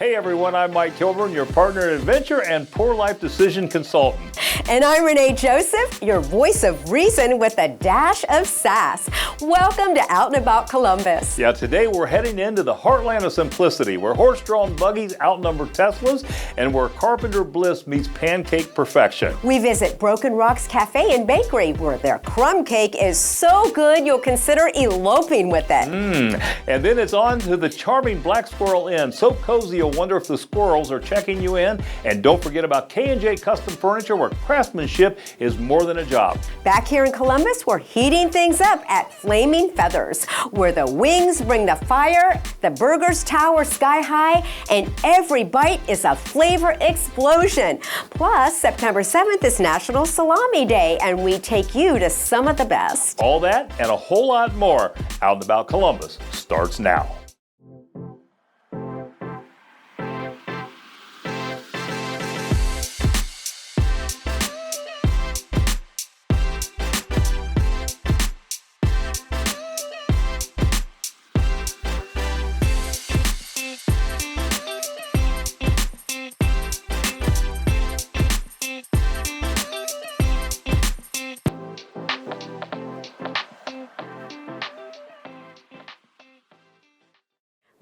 Hey everyone, I'm Mike Kilburn, your partner in adventure and poor life decision consultant. And I'm Renee Joseph, your voice of reason with a dash of sass. Welcome to Out and About Columbus. Yeah, today we're heading into the heartland of simplicity, where horse-drawn buggies outnumber Teslas and where carpenter bliss meets pancake perfection. We visit Broken Rocks Cafe and Bakery, where their crumb cake is so good you'll consider eloping with it. And then it's on to the charming Black Squirrel Inn. So cozy you'll wonder if the squirrels are checking you in. And don't forget about K&J Custom Furniture, where craftsmanship is more than a job. Back here in Columbus, we're heating things up at Flaming Feathers, where the wings bring the fire, the burgers tower sky high, and every bite is a flavor explosion. Plus, September 7th is National Salami Day, and we take you to some of the best. All that and a whole lot more Out and About Columbus starts now.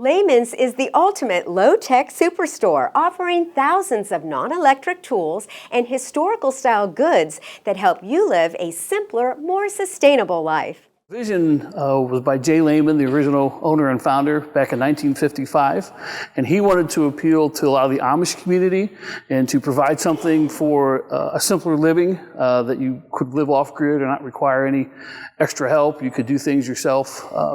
Lehman's is the ultimate low-tech superstore, offering thousands of non-electric tools and historical-style goods that help you live a simpler, more sustainable life. Vision was by Jay Lehman, the original owner and founder, back in 1955, and he wanted to appeal to a lot of the Amish community and to provide something for a simpler living that you could live off-grid or not require any extra help. You could do things yourself.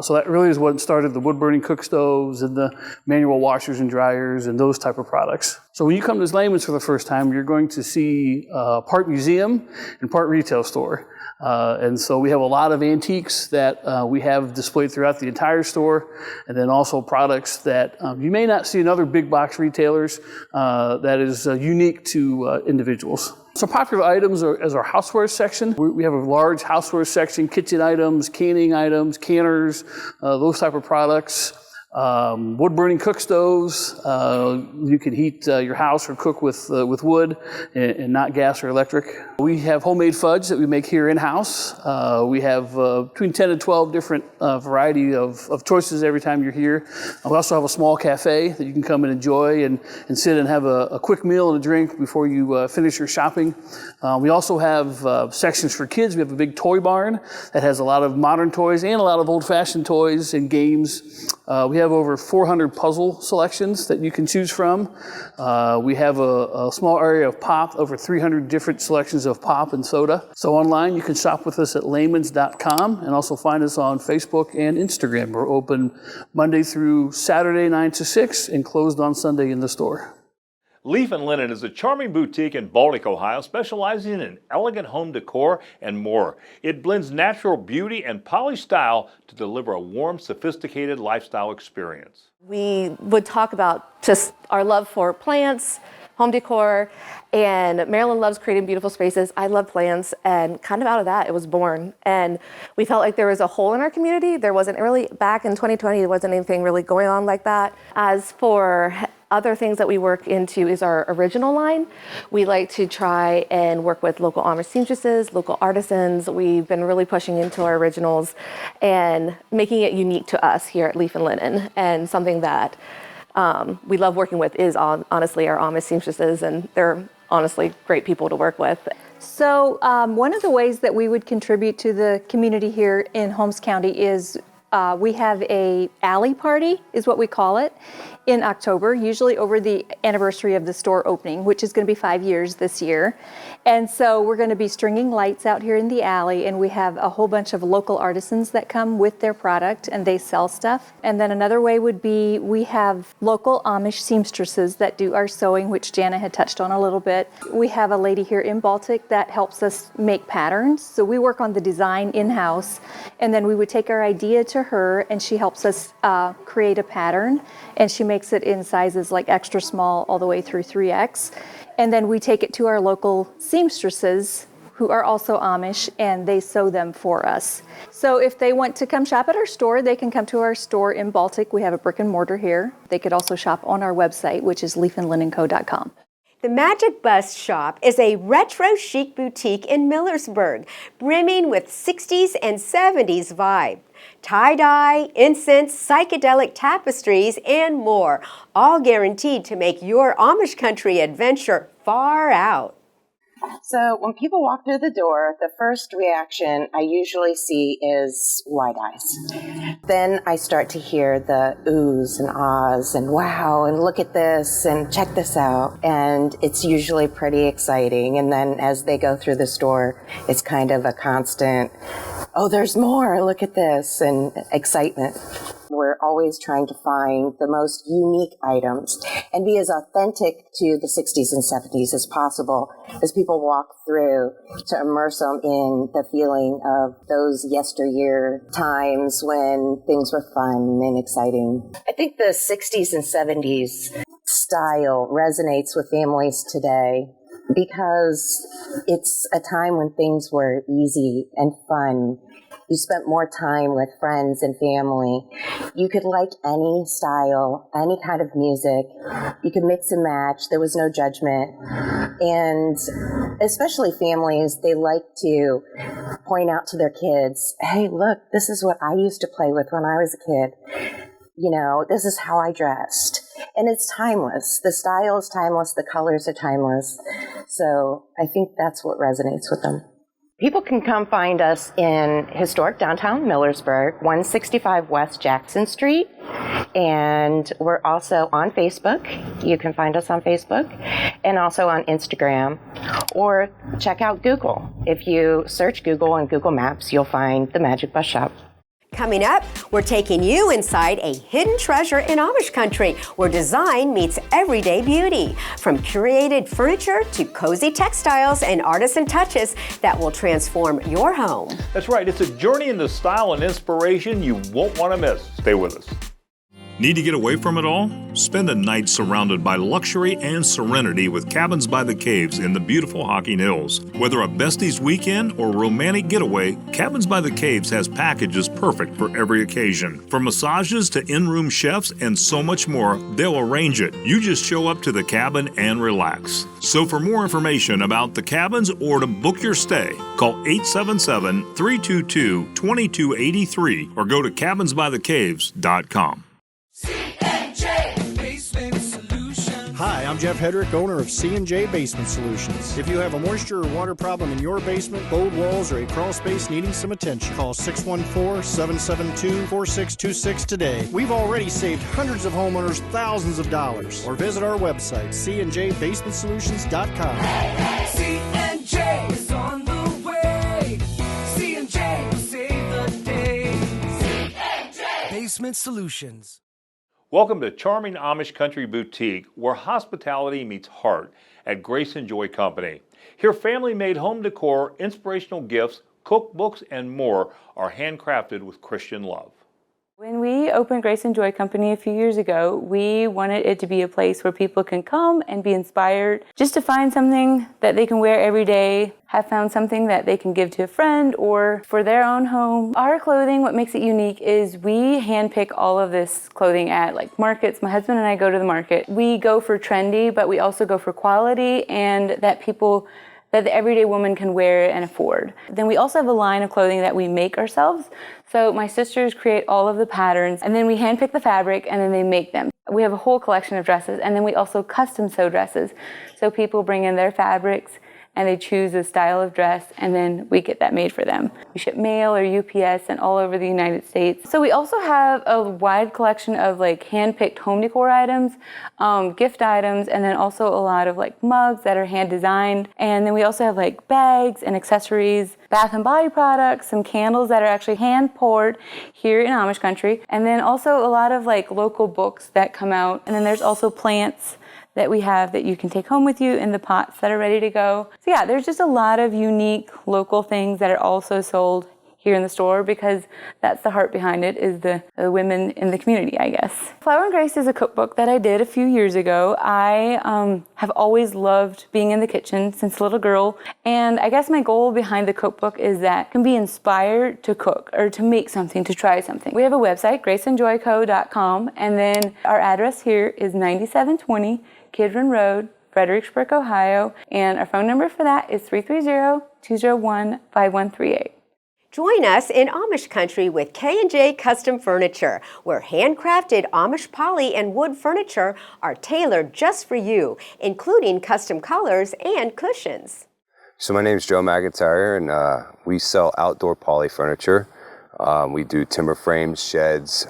So that really is what started the wood-burning cook stoves and the manual washers and dryers and those type of products. So when you come to Lehman's for the first time, you're going to see part museum and part retail store. And so we have a lot of antiques that we have displayed throughout the entire store, and then also products that you may not see in other big box retailers that is unique to individuals. So popular items is our houseware section. We have a large houseware section, kitchen items, canning items, canners, those type of products. Wood-burning cook stoves. You can heat your house or cook with wood and not gas or electric. We have homemade fudge that we make here in-house. We have between 10 and 12 different variety of choices every time you're here. We also have a small cafe that you can come and enjoy and sit and have a quick meal and a drink before you finish your shopping. We also have sections for kids. We have a big toy barn that has a lot of modern toys and a lot of old-fashioned toys and games. We have over 400 puzzle selections that you can choose from. We have a small area of pop, over 300 different selections of pop and soda. So online, you can shop with us at Lehmans.com and also find us on Facebook and Instagram. We're open Monday through Saturday, 9 to 6, and closed on Sunday in the store. Leaf & Linen is a charming boutique in Baltic, Ohio, specializing in elegant home decor and more. It blends natural beauty and polished style to deliver a warm, sophisticated lifestyle experience. We would talk about just our love for plants, home decor, and Marilyn loves creating beautiful spaces. I love plants, and kind of out of that, it was born. And we felt like there was a hole in our community. There wasn't really, back in 2020, there wasn't anything really going on like that. As for other things that we work into is our original line. We like to try and work with local Amish seamstresses, local artisans. We've been really pushing into our originals and making it unique to us here at Leaf & Linen. And something that we love working with is honestly our Amish seamstresses, and they're honestly great people to work with. So one of the ways that we would contribute to the community here in Holmes County is we have a alley party, is what we call it, in October, usually over the anniversary of the store opening, which is going to be 5 years this year. And so we're going to be stringing lights out here in the alley, and we have a whole bunch of local artisans that come with their product and they sell stuff. And then another way would be we have local Amish seamstresses that do our sewing, which Jana had touched on a little bit. We have a lady here in Baltic that helps us make patterns. So we work on the design in-house, and then we would take our idea to her, and she helps us create a pattern, and she makes it in sizes like extra small all the way through 3X. And then we take it to our local seamstresses who are also Amish, and they sew them for us. So if they want to come shop at our store, they can come to our store in Baltic. We have a brick and mortar here. They could also shop on our website, which is leafandlinenco.com. The Magic Bus Shop is a retro chic boutique in Millersburg, brimming with 60s and 70s vibe. Tie-dye, incense, psychedelic tapestries, and more, all guaranteed to make your Amish country adventure far out. So when people walk through the door, the first reaction I usually see is wide eyes. Then I start to hear the oohs and ahs and wow, and look at this and check this out. And it's usually pretty exciting. And then as they go through the store, it's kind of a constant, oh, there's more, look at this, and excitement. We're always trying to find the most unique items and be as authentic to the 60s and 70s as possible as people walk through, to immerse them in the feeling of those yesteryear times when things were fun and exciting. I think the 60s and 70s style resonates with families today because it's a time when things were easy and fun. You spent more time with friends and family. You could like any style, any kind of music. You could mix and match. There was no judgment. And especially families, they like to point out to their kids, hey, look, this is what I used to play with when I was a kid. You know, this is how I dressed. And it's timeless. The style is timeless. The colors are timeless. So I think that's what resonates with them. People can come find us in historic downtown Millersburg, 165 West Jackson Street. And we're also on Facebook. You can find us on Facebook and also on Instagram. Or check out Google. If you search Google on Google Maps, you'll find the Magic Bus Shop. Coming up, we're taking you inside a hidden treasure in Amish country where design meets everyday beauty. From curated furniture to cozy textiles and artisan touches that will transform your home. That's right, it's a journey into style and inspiration you won't want to miss. Stay with us. Need to get away from it all? Spend a night surrounded by luxury and serenity with Cabins by the Caves in the beautiful Hocking Hills. Whether a besties weekend or romantic getaway, Cabins by the Caves has packages perfect for every occasion. From massages to in-room chefs and so much more, they'll arrange it. You just show up to the cabin and relax. So for more information about the cabins or to book your stay, call 877-322-2283 or go to cabinsbythecaves.com. Hi, I'm Jeff Hedrick, owner of C&J Basement Solutions. If you have a moisture or water problem in your basement, cold walls, or a crawl space needing some attention, call 614-772-4626 today. We've already saved hundreds of homeowners thousands of dollars. Or visit our website, cnjbasementsolutions.com. C&J is on the way. C&J will save the day. C&J Basement Solutions. Welcome to charming Amish Country Boutique, where hospitality meets heart at Grace and Joy Company. Here, family-made home decor, inspirational gifts, cookbooks, and more are handcrafted with Christian love. When we opened Grace and Joy Company a few years ago, we wanted it to be a place where people can come and be inspired just to find something that they can wear every day, have found something that they can give to a friend or for their own home. Our clothing, what makes it unique is we handpick all of this clothing at like markets. My husband and I go to the market. We go for trendy, but we also go for quality and that the everyday woman can wear and afford. Then we also have a line of clothing that we make ourselves. So my sisters create all of the patterns and then we handpick the fabric and then they make them. We have a whole collection of dresses and then we also custom sew dresses. So people bring in their fabrics and they choose a style of dress and then we get that made for them. We ship mail or UPS and all over the United States. So we also have a wide collection of like hand-picked home decor items, gift items, and then also a lot of like mugs that are hand designed. And then we also have like bags and accessories, bath and body products, some candles that are actually hand poured here in Amish country. And then also a lot of like local books that come out. And then there's also plants that we have that you can take home with you in the pots that are ready to go. So yeah, there's just a lot of unique local things that are also sold here in the store, because that's the heart behind it, is the women in the community, I guess. Flower and Grace is a cookbook that I did a few years ago. I have always loved being in the kitchen since a little girl, and I guess my goal behind the cookbook is that I can be inspired to cook or to make something, to try something. We have a website, graceandjoyco.com, and then our address here is 9720 Kidron Road, Fredericksburg, Ohio, and our phone number for that is 330-201-5138. Join us in Amish country with K&J Custom Furniture, where handcrafted Amish poly and wood furniture are tailored just for you, including custom colors and cushions. So my name is Joe McIntyre, and we sell outdoor poly furniture. We do timber frames, sheds,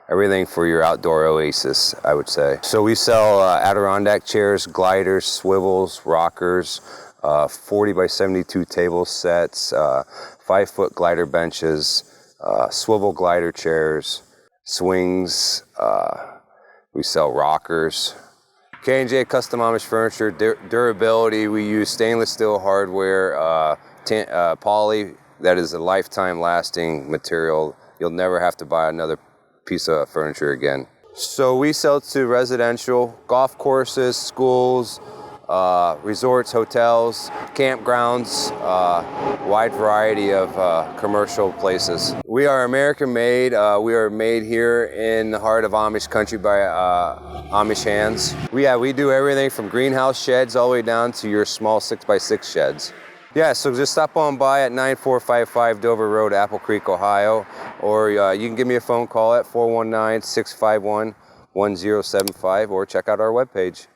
everything for your outdoor oasis, I would say. So we sell Adirondack chairs, gliders, swivels, rockers, 40 by 72 table sets, 5-foot glider benches, swivel glider chairs, swings. We sell rockers. K&J Custom Amish Furniture, durability, we use stainless steel hardware, poly, that is a lifetime lasting material. You'll never have to buy another piece of furniture again. So we sell to residential, golf courses, schools, resorts, hotels, campgrounds, wide variety of commercial places. We are American made. We are made here in the heart of Amish country by Amish hands. We do everything from greenhouse sheds all the way down to your small 6x6 sheds. Yeah, so just stop on by at 9455 Dover Road, Apple Creek, Ohio, or you can give me a phone call at 419-651-1075, or check out our webpage.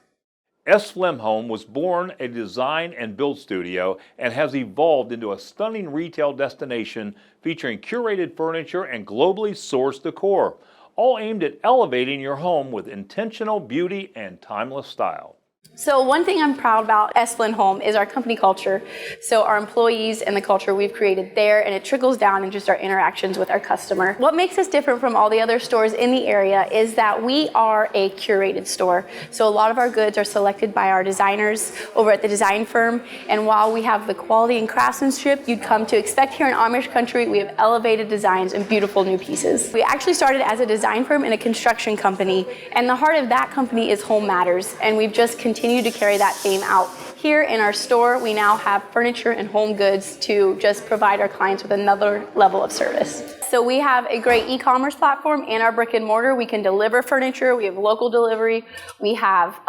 Flynn Home was born a design and build studio and has evolved into a stunning retail destination featuring curated furniture and globally sourced decor, all aimed at elevating your home with intentional beauty and timeless style. So one thing I'm proud about Flynn Home is our company culture. So our employees and the culture we've created there, and it trickles down in just our interactions with our customer. What makes us different from all the other stores in the area is that we are a curated store. So a lot of our goods are selected by our designers over at the design firm. And while we have the quality and craftsmanship you'd come to expect here in Amish country, we have elevated designs and beautiful new pieces. We actually started as a design firm and a construction company, and the heart of that company is Home Matters, and we've just continued to carry that theme out. Here in our store, we now have furniture and home goods to just provide our clients with another level of service. So we have a great e-commerce platform and our brick and mortar. We can deliver furniture, we have local delivery, we have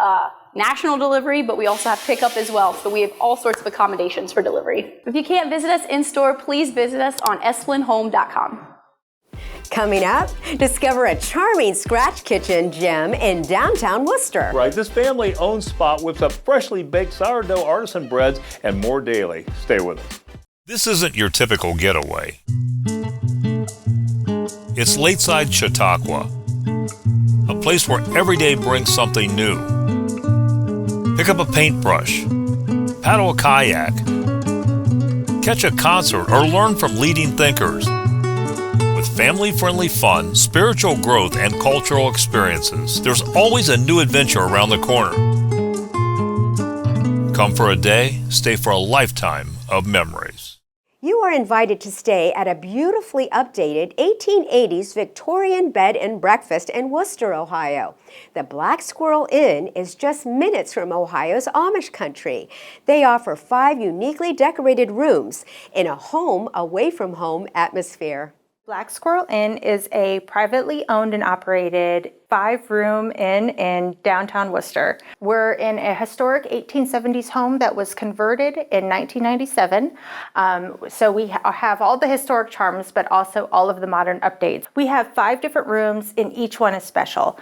national delivery, but we also have pickup as well. So we have all sorts of accommodations for delivery. If you can't visit us in store, please visit us on sflynnhome.com. Coming up, discover a charming scratch kitchen gem in downtown Worcester. Right, this family-owned spot whips up freshly baked sourdough artisan breads and more daily. Stay with us. This isn't your typical getaway. It's Lakeside Chautauqua, a place where every day brings something new. Pick up a paintbrush, paddle a kayak, catch a concert, or learn from leading thinkers. With family-friendly fun, spiritual growth, and cultural experiences, there's always a new adventure around the corner. Come for a day, stay for a lifetime of memories. You are invited to stay at a beautifully updated 1880s Victorian bed and breakfast in Worcester, Ohio. The Black Squirrel Inn is just minutes from Ohio's Amish country. They offer 5 uniquely decorated rooms in a home away from home atmosphere. Black Squirrel Inn is a privately owned and operated 5-room inn in downtown Worcester. We're in a historic 1870s home that was converted in 1997. So we have all the historic charms, but also all of the modern updates. We have 5 different rooms, and each one is special.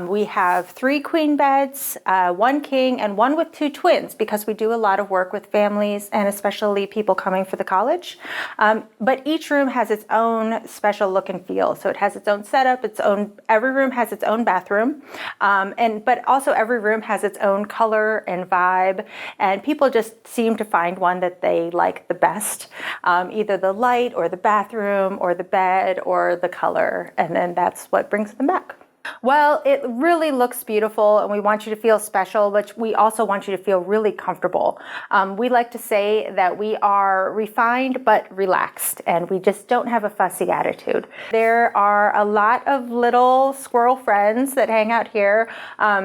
We have 3 queen beds, 1 king, and 1 with 2 twins, because we do a lot of work with families and especially people coming for the college. But each room has its own special look and feel. So it has its own setup, every room has its own bathroom, but also every room has its own color and vibe, and people just seem to find one that they like the best, either the light or the bathroom or the bed or the color, and then that's what brings them back. Well, it really looks beautiful and we want you to feel special, but we also want you to feel really comfortable. We like to say that we are refined but relaxed and we just don't have a fussy attitude. There are a lot of little squirrel friends that hang out here.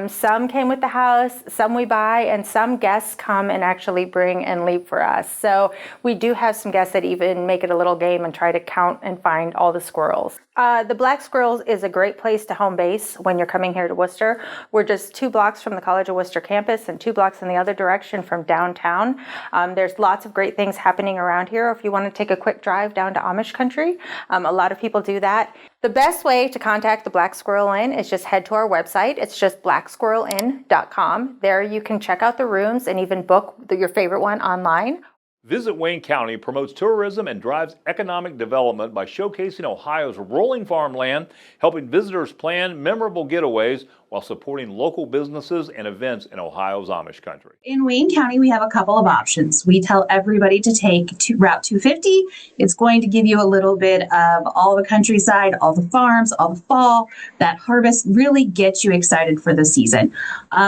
Some came with the house, some we buy, and some guests come and actually bring and leave for us. So we do have some guests that even make it a little game and try to count and find all the squirrels. The Black Squirrels is a great place to home base when you're coming here to Worcester. We're just 2 blocks from the College of Worcester campus and 2 blocks in the other direction from downtown. There's lots of great things happening around here. If you want to take a quick drive down to Amish country, a lot of people do that. The best way to contact the Black Squirrel Inn is just head to our website. It's just blacksquirrelinn.com. There you can check out the rooms and even book your favorite one online. Visit Wayne County promotes tourism and drives economic development by showcasing Ohio's rolling farmland, helping visitors plan memorable getaways while supporting local businesses and events in Ohio's Amish country. In Wayne County, we have a couple of options. We tell everybody to take Route 250. It's going to give you a little bit of all the countryside, all the farms, all the fall. That harvest really gets you excited for the season.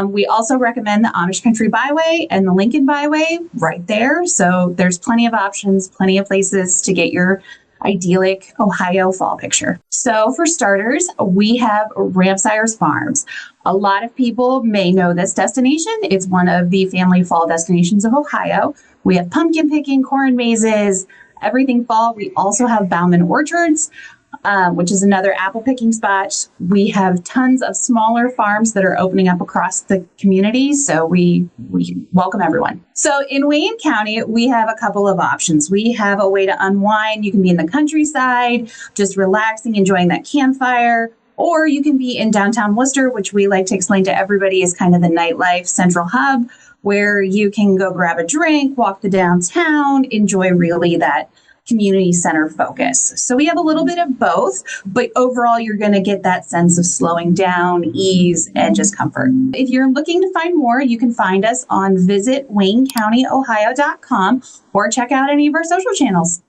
We also recommend the Amish Country Byway and the Lincoln Byway right there. So there's plenty of options, plenty of places to get your idyllic Ohio fall picture. So for starters, we have Ramsire's Farms. A lot of people may know this destination. It's one of the family fall destinations of Ohio. We have pumpkin picking, corn mazes, everything fall. We also have Bauman Orchards, which is another apple picking spot. We have tons of smaller farms that are opening up across the community, so we welcome everyone. So in Wayne County, we have a couple of options. We have a way to unwind. You can be in the countryside, just relaxing, enjoying that campfire, or you can be in downtown Worcester, which we like to explain to everybody is kind of the nightlife central hub, where you can go grab a drink, walk the downtown, enjoy really that community center focus. So we have a little bit of both, but overall you're going to get that sense of slowing down, ease, and just comfort. If you're looking to find more, you can find us on visitwaynecountyohio.com or check out any of our social channels.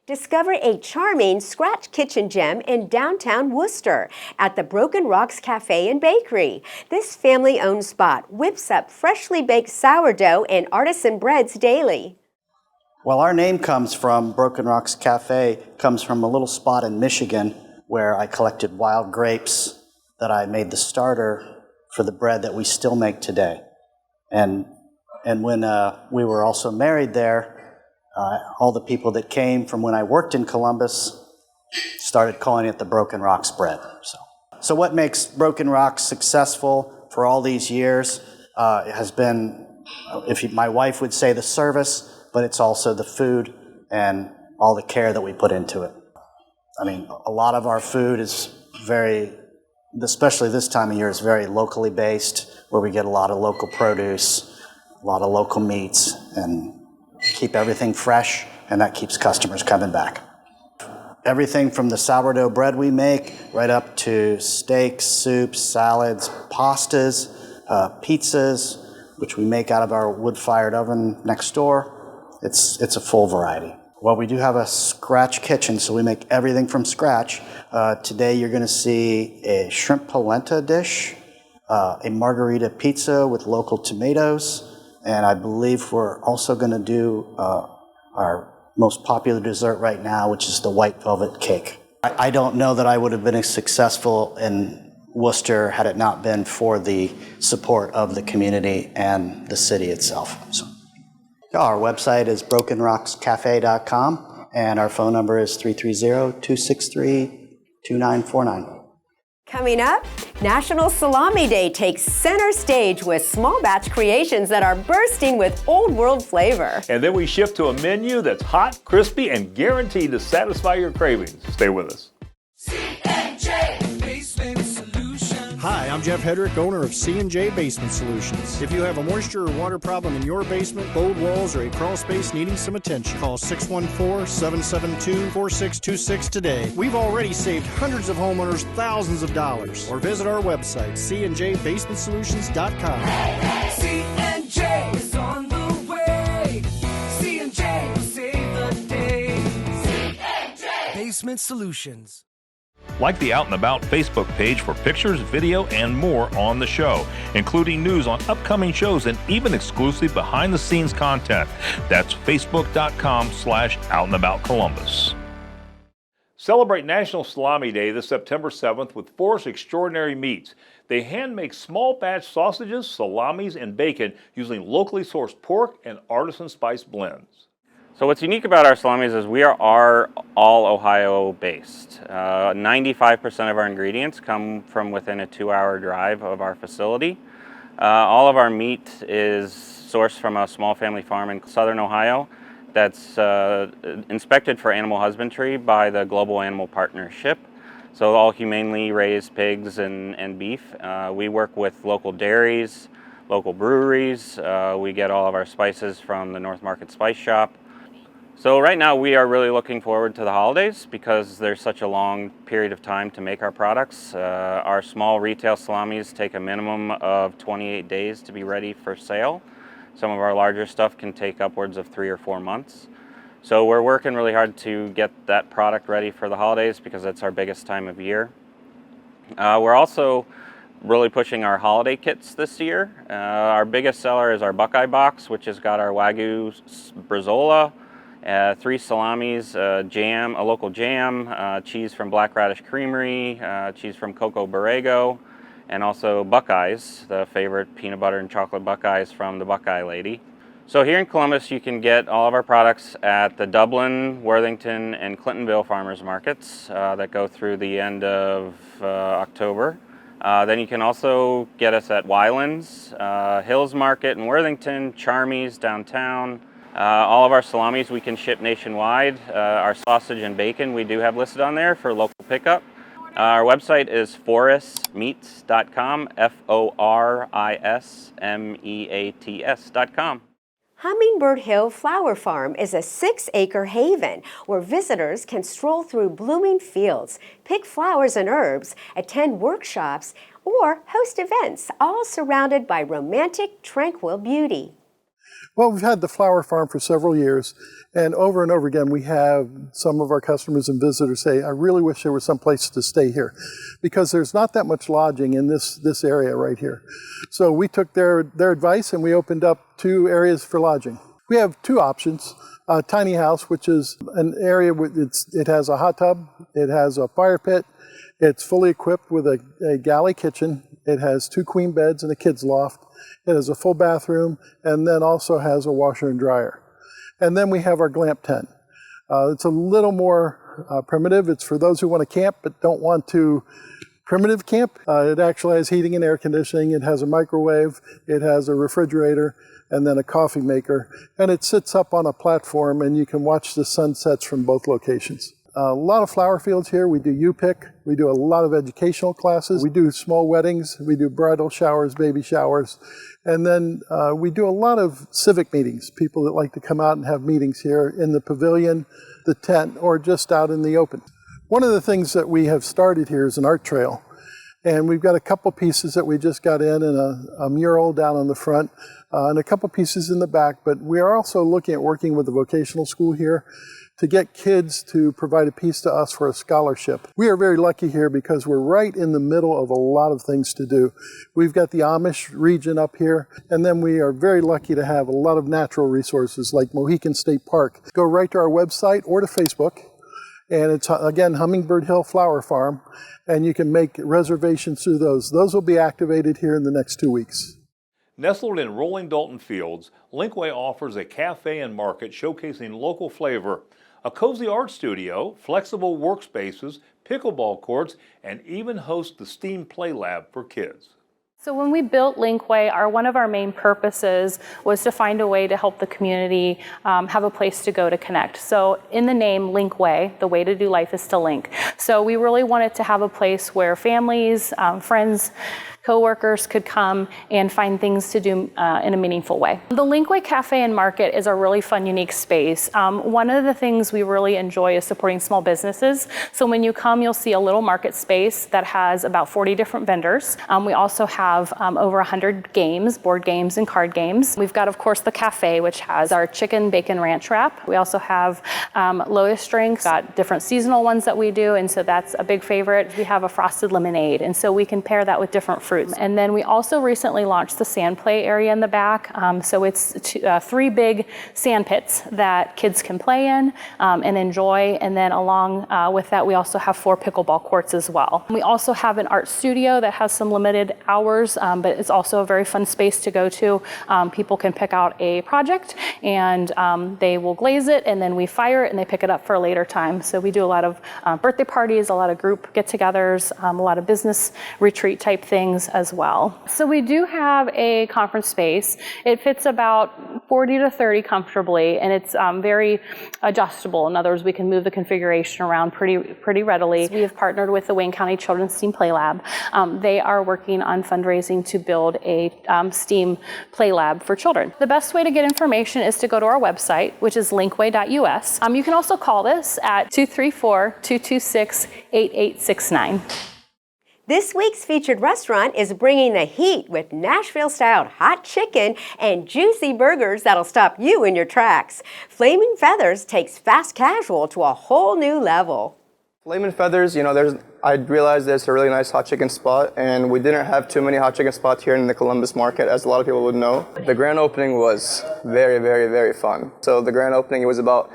Discover a charming scratch kitchen gem in downtown Worcester at the Broken Rocks Cafe and Bakery. This family-owned spot whips up freshly baked sourdough and artisan breads daily. Well, our name comes from Broken Rocks Cafe, comes from a little spot in Michigan where I collected wild grapes that I made the starter for the bread that we still make today. And when we were also married there, all the people that came from when I worked in Columbus started calling it the Broken Rocks bread. So what makes Broken Rocks successful for all these years has been, my wife would say, the service, but it's also the food and all the care that we put into it. I mean, a lot of our food is very, especially this time of year, is very locally based, where we get a lot of local produce, a lot of local meats, and keep everything fresh, and that keeps customers coming back. Everything from the sourdough bread we make, right up to steaks, soups, salads, pastas, pizzas, which we make out of our wood-fired oven next door. It's a full variety. Well, we do have a scratch kitchen, so we make everything from scratch. Today you're going to see a shrimp polenta dish, a margarita pizza with local tomatoes, and I believe we're also going to do our most popular dessert right now, which is the white velvet cake. I don't know that I would have been as successful in Worcester had it not been for the support of the community and the city itself. So. Our website is brokenrockscafe.com, and our phone number is 330-263-2949. Coming up, National Salami Day takes center stage with small batch creations that are bursting with old world flavor. And then we shift to a menu that's hot, crispy, and guaranteed to satisfy your cravings. Stay with us. C&J Basement Solutions. Hi, I'm Jeff Hedrick, owner of C&J Basement Solutions. If you have a moisture or water problem in your basement, bold walls, or a crawl space needing some attention, call 614-772-4626 today. We've already saved hundreds of homeowners thousands of dollars. Or visit our website, cnjbasementsolutions.com. C&J is on the way. C&J will save the day. C&J Basement Solutions. Like the Out and About Facebook page for pictures, video, and more on the show, including news on upcoming shows and even exclusive behind-the-scenes content. That's facebook.com/outandaboutcolumbus. Celebrate National Salami Day this September 7th with Foris Extraordinary Meats. They hand make small batch sausages, salamis, and bacon using locally sourced pork and artisan spice blends. So what's unique about our salamis is we are all Ohio based. 95% of our ingredients come from within a 2-hour drive of our facility. All of our meat is sourced from a small family farm in southern Ohio that's inspected for animal husbandry by the Global Animal Partnership. So all humanely raised pigs and beef. We work with local dairies, local breweries. We get all of our spices from the North Market Spice Shop. So right now we are really looking forward to the holidays because there's such a long period of time to make our products. Our small retail salamis take a minimum of 28 days to be ready for sale. Some of our larger stuff can take upwards of 3 or 4 months. So we're working really hard to get that product ready for the holidays because it's our biggest time of year. We're also really pushing our holiday kits this year. Our biggest seller is our Buckeye Box, which has got our Wagyu Brezola, 3 salamis, jam, a local jam, cheese from Black Radish Creamery, cheese from Coco Borrego, and also Buckeyes, the favorite peanut butter and chocolate Buckeyes from the Buckeye Lady. So here in Columbus, you can get all of our products at the Dublin, Worthington, and Clintonville farmers markets that go through the end of October. Then you can also get us at Wylands, Hills Market in Worthington, Charmy's downtown. All of our salamis we can ship nationwide. Our sausage and bacon we do have listed on there for local pickup. Our website is forismeats.com, forismeats.com. Hummingbird Hill Flower Farm is a 6-acre haven where visitors can stroll through blooming fields, pick flowers and herbs, attend workshops, or host events, all surrounded by romantic, tranquil beauty. Well, we've had the flower farm for several years, and over again we have some of our customers and visitors say, I really wish there was some place to stay here, because there's not that much lodging in this area right here. So we took their advice and we opened up 2 areas for lodging. We have 2 options. A tiny house, which is an area with it has a hot tub, it has a fire pit, it's fully equipped with a galley kitchen, it has 2 queen beds and a kids loft. It has a full bathroom and then also has a washer and dryer. And then we have our glamp tent. It's a little more primitive. It's for those who want to camp but don't want to primitive camp. It actually has heating and air conditioning. It has a microwave. It has a refrigerator and then a coffee maker. And it sits up on a platform and you can watch the sunsets from both locations. A lot of flower fields here. We do U-Pick. We do a lot of educational classes. We do small weddings. We do bridal showers, baby showers. And then we do a lot of civic meetings. People that like to come out and have meetings here in the pavilion, the tent, or just out in the open. One of the things that we have started here is an art trail. And we've got a couple pieces that we just got in and a mural down on the front and a couple pieces in the back. But we are also looking at working with the vocational school here to get kids to provide a piece to us for a scholarship. We are very lucky here because we're right in the middle of a lot of things to do. We've got the Amish region up here, and then we are very lucky to have a lot of natural resources like Mohican State Park. Go right to our website or to Facebook, and it's, again, Hummingbird Hill Flower Farm, and you can make reservations through those. Those will be activated here in the next 2 weeks. Nestled in rolling Dalton Fields, LincWay offers a cafe and market showcasing local flavor, a cozy art studio, flexible workspaces, pickleball courts, and even hosts the STEAM Play Lab for kids. So when we built LincWay, one of our main purposes was to find a way to help the community have a place to go to connect. So in the name LincWay, the way to do life is to link. So we really wanted to have a place where families, friends coworkers could come and find things to do in a meaningful way. The LincWay Cafe and Market is a really fun, unique space. One of the things we really enjoy is supporting small businesses. So when you come, you'll see a little market space that has about 40 different vendors. We also have over 100 games, board games and card games. We've got, of course, the cafe, which has our chicken bacon ranch wrap. We also have Lotus drinks, got different seasonal ones that we do, and so that's a big favorite. We have a frosted lemonade, and so we can pair that with different fruits. And then we also recently launched the sand play area in the back. So it's 3 big sand pits that kids can play in and enjoy. And then along with that, we also have 4 pickleball courts as well. We also have an art studio that has some limited hours, but it's also a very fun space to go to. People can pick out a project and they will glaze it, and then we fire it and they pick it up for a later time. So we do a lot of birthday parties, a lot of group get-togethers, a lot of business retreat type things as well. So we do have a conference space. It fits about 40 to 30 comfortably, and it's very adjustable. In other words, we can move the configuration around pretty readily. We have partnered with the Wayne County Children's STEAM Play Lab. They are working on fundraising to build a STEAM Play Lab for children. The best way to get information is to go to our website, which is linkway.us. You can also call us at 234-226-8869. This week's featured restaurant is bringing the heat with Nashville-styled hot chicken and juicy burgers that'll stop you in your tracks. Flaming Feathers takes fast casual to a whole new level. Flaming Feathers, I realized there's a really nice hot chicken spot, and we didn't have too many hot chicken spots here in the Columbus market, as a lot of people would know. The grand opening was very, very, very fun. So the grand opening, it was about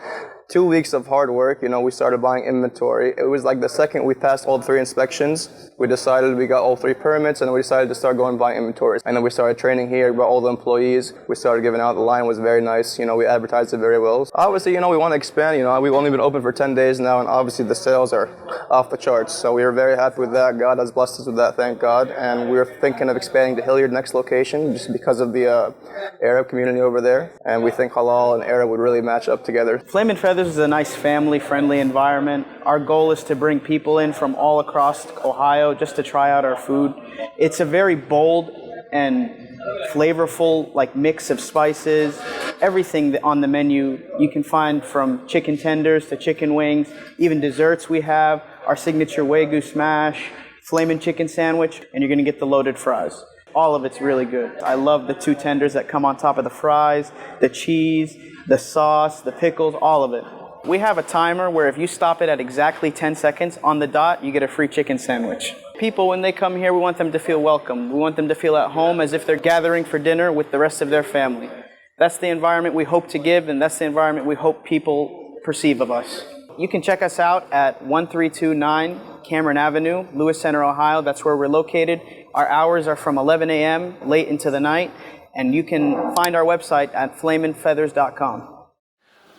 2 weeks of hard work. We started buying inventory. It was like the second we passed all 3 inspections, we decided we got all 3 permits, and we decided to start going buying inventories. And then we started training here, brought all the employees. We started giving out. The line was very nice. We advertised it very well. Obviously, we want to expand. We've only been open for 10 days now, and obviously the sales are off the charts. So we are very happy with that. God has blessed us with that, thank God. And we're thinking of expanding to Hilliard next location, just because of the Arab community over there. And we think halal and Arab would really match up together. Flaming Feathers is a nice family-friendly environment. Our goal is to bring people in from all across Ohio just to try out our food. It's a very bold and flavorful mix of spices. Everything on the menu you can find, from chicken tenders to chicken wings, even desserts we have, our signature Wagyu smash, flamin' chicken sandwich, and you're gonna get the loaded fries. All of it's really good. I love the 2 tenders that come on top of the fries, the cheese, the sauce, the pickles, all of it. We have a timer where if you stop it at exactly 10 seconds on the dot, you get a free chicken sandwich. People, when they come here, we want them to feel welcome. We want them to feel at home, as if they're gathering for dinner with the rest of their family. That's the environment we hope to give, and that's the environment we hope people perceive of us. You can check us out at 1329 Cameron Avenue, Lewis Center, Ohio. That's where we're located. Our hours are from 11 a.m. late into the night, and you can find our website at flamingfeathers.com.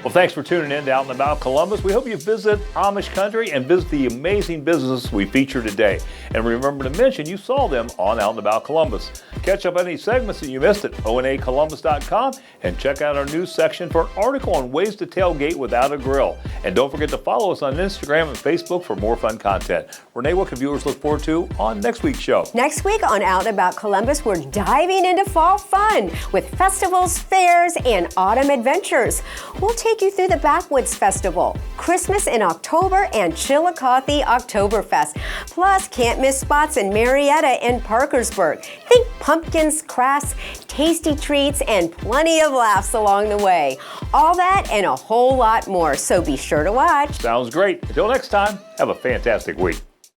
Well, thanks for tuning in to Out and About Columbus. We hope you visit Amish country and visit the amazing businesses we feature today. And remember to mention you saw them on Out and About Columbus. Catch up on any segments that you missed at onacolumbus.com, and check out our news section for an article on ways to tailgate without a grill. And don't forget to follow us on Instagram and Facebook for more fun content. Renee, what can viewers look forward to on next week's show? Next week on Out and About Columbus, we're diving into fall fun with festivals, fairs, and autumn adventures. We'll take you through the Backwoods Festival, Christmas in October, and Chillicothe Oktoberfest. Plus, can't miss spots in Marietta and Parkersburg. Think pumpkins, crafts, tasty treats, and plenty of laughs along the way. All that and a whole lot more, so be sure to watch. Sounds great. Until next time, have a fantastic week.